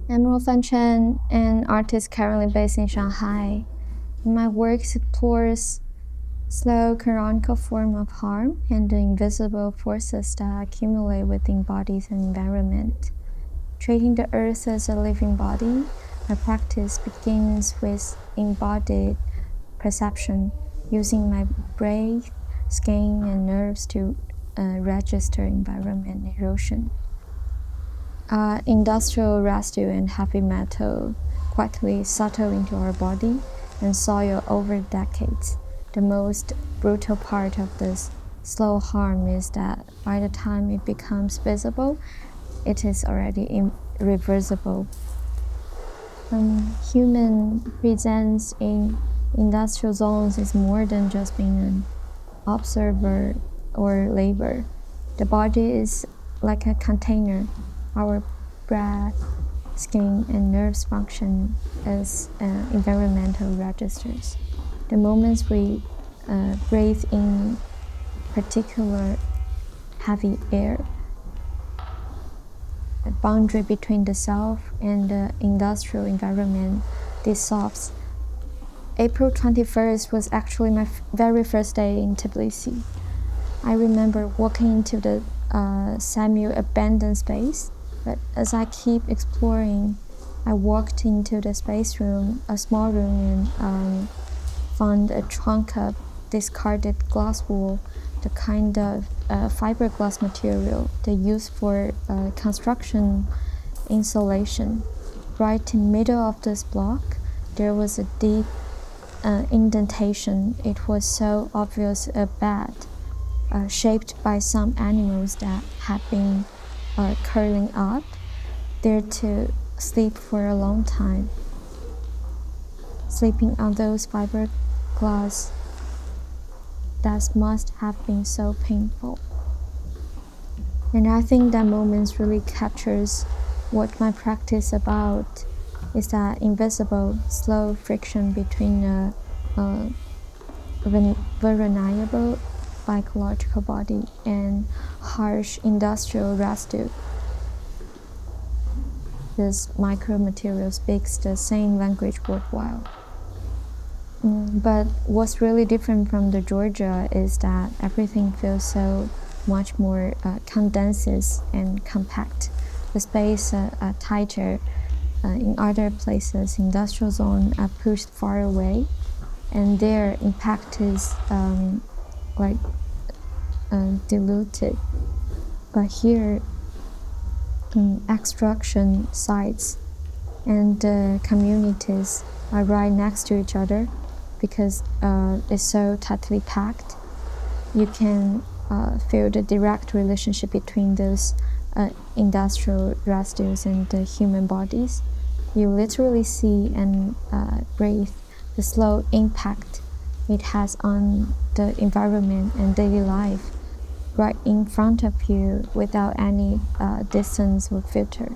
I'm Ruofan Chen, an artist currently based in Shanghai. My work explores slow canonical form of harm and the invisible forces that accumulate within bodies and environment. Treating the earth as a living body, my practice begins with embodied perception, using my breath, skin, and nerves to register environment erosion. Industrial residue and heavy metal quietly settle into our body and soil over decades. The most brutal part of this slow harm is that by the time it becomes visible, it is already irreversible. Human presence in industrial zones is more than just being an observer or labor. The body is like a container. Our breath, skin, and nerves function as environmental registers. The moments we breathe in particular heavy air, the boundary between the self and the industrial environment dissolves. April 21st was actually my very first day in Tbilisi. I remember walking into the semi-abandoned space, but as I keep exploring, I walked into the space room, a small room, and found a trunk of discarded glass wool, the kind of fiberglass material they use for construction insulation. Right in the middle of this block, there was a deep indentation. It was so obvious a bed, shaped by some animals that had been curling up there to sleep for a long time. Sleeping on those fiberglass, that must have been so painful. And I think that moment really captures what my practice about, is that invisible, slow friction between a vulnerable biological body and harsh industrial residue. This micromaterial speaks the same language worldwide. But what's really different from the Georgia is that everything feels so much more condensed and compact. The space are tighter. In other places, industrial zones are pushed far away, and their impact is diluted. But here, extraction sites and communities are right next to each other because it's so tightly packed. You can feel the direct relationship between those industrial residues and the human bodies. You literally see and breathe the slow impact it has on the environment and daily life right in front of you without any distance or filter.